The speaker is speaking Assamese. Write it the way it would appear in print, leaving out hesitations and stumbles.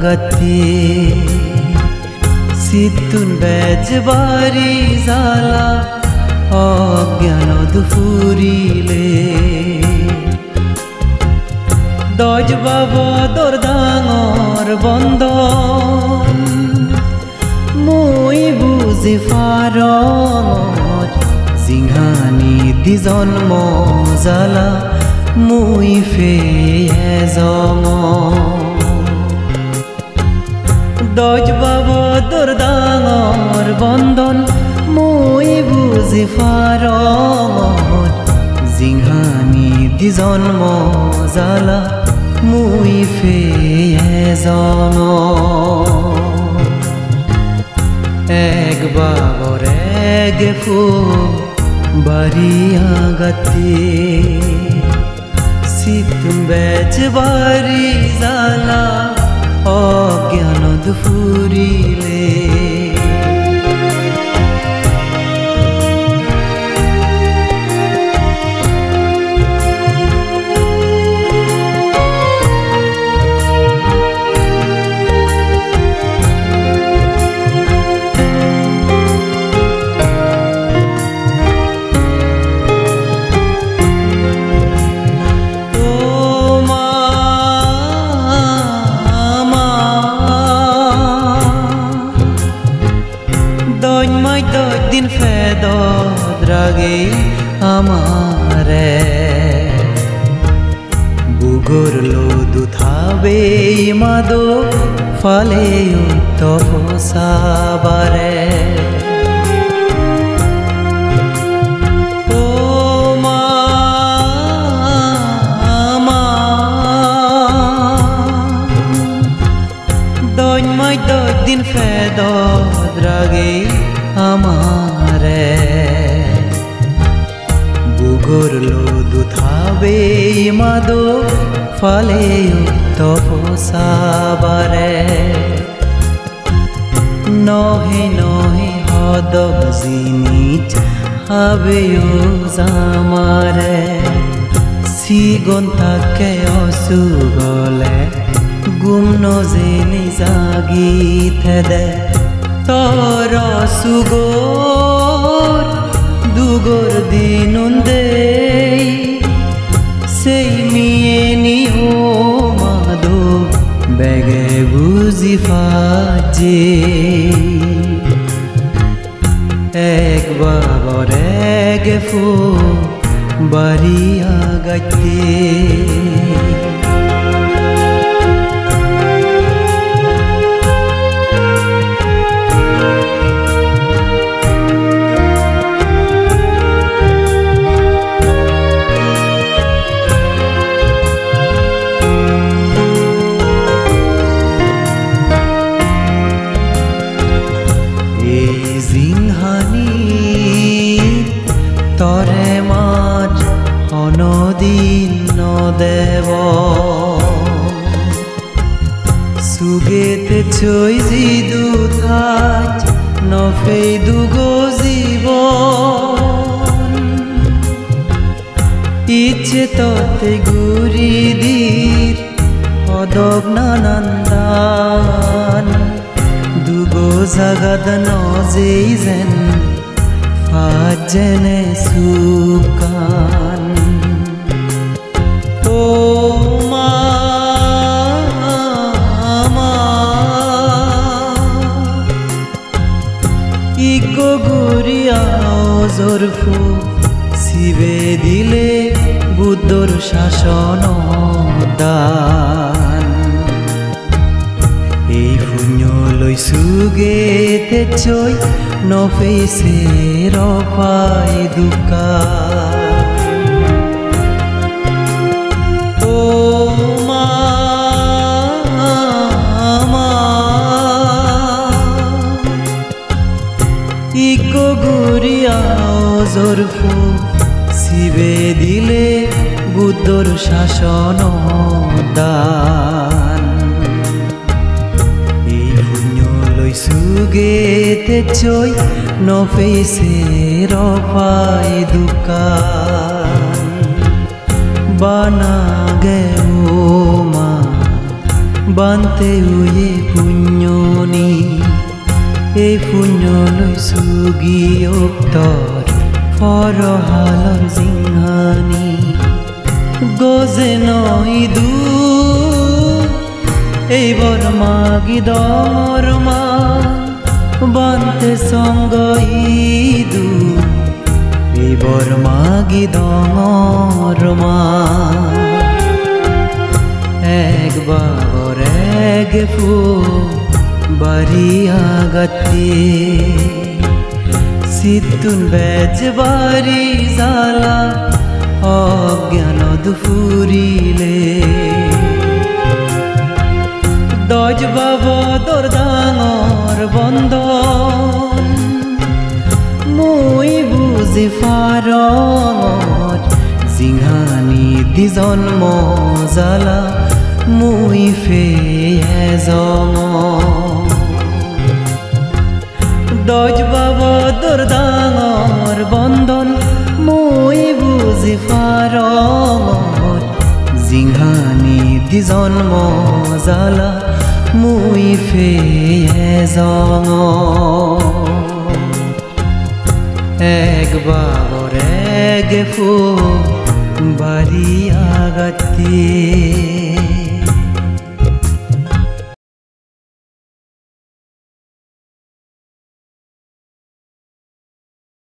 gati situn bejbari jala অজ্ঞানত ফুৰিলে দজ বাবদৰ ডাঙৰ বন্ধন মই বুজি ফাৰত জিংহানি দি জন্ম জালা মই ফেয়ে জম দজ বাবদৰ ডাঙৰ বন্ধন মই বুজি ফাৰত জিংহানি দি জন্ম জালা মই ফেয়ে জন এক বাবৰ এক ফু বাৰিয়া গাতে সিতুন বেজবাৰি জালা অজ্ঞানত ফুৰিলে দিন ফেদত রাগে আমারে বুগর লোদু থাবে মাদো ফালে তপসাবারে ও মা দইমাই দিন ফেদত রাগে আমারে বুগর লোদু থাবে মাদো ফালে তপসাবারে নহে নহে হদব জিনিস হাবেও জামারে সিগন থাকে অসুগলে গুম নজেনে জাগি থেদে তর সুগর দুগর দিনুন দে সেই মিয়ে নিও মাদো বেগে বুঝি ফাজে এক বাবর এক ফু বারিয়া গাতে তরে মাঝ অনদিন নদেব সুগেতে ছই জিদু থাজ নফেই দুগো জীবন ইচ্ছে ততে গুরি দির অদব নানান্দান দুগো জাগাদ নজেই যেন ফাজনে সুকান ও মা ইগো গুরিয়াও জরফু শিবে দিলে বুদ্ধর শাসন দান এই পুণ্য লৈছো গেতে চৈ নফেইছে রপাই দুকা ও মা ইগো গুরিয়াও জরফু শিবে দিলে বুদ্ধর শাসন দান এই পুণ্য লৈছো গেতে চৈ নফেইছে রপাই দুকান বানা গে ও মা Bante uye punyoni e punyoloi sugi oktor foro halor zinghani goze noidu ei bor magi dorma bante songo idu ei bor magi dorma ek babor ek fu bari agate situn bej bari zala অজ্ঞানত ফুৰিলে দজ বাবদৰ ডাঙৰ বন্ধন মই বুজি ফাৰত জিঙানি দি জন্ম জালা মই ফেয়ে জং দজ বাবদৰ ডাঙৰ বন্ধন মই বুজি ফাৰত জিঙানি দি জন্ম জালা মই ফেয়ে জং এক বাবৰ এক ফু বাৰী আগতে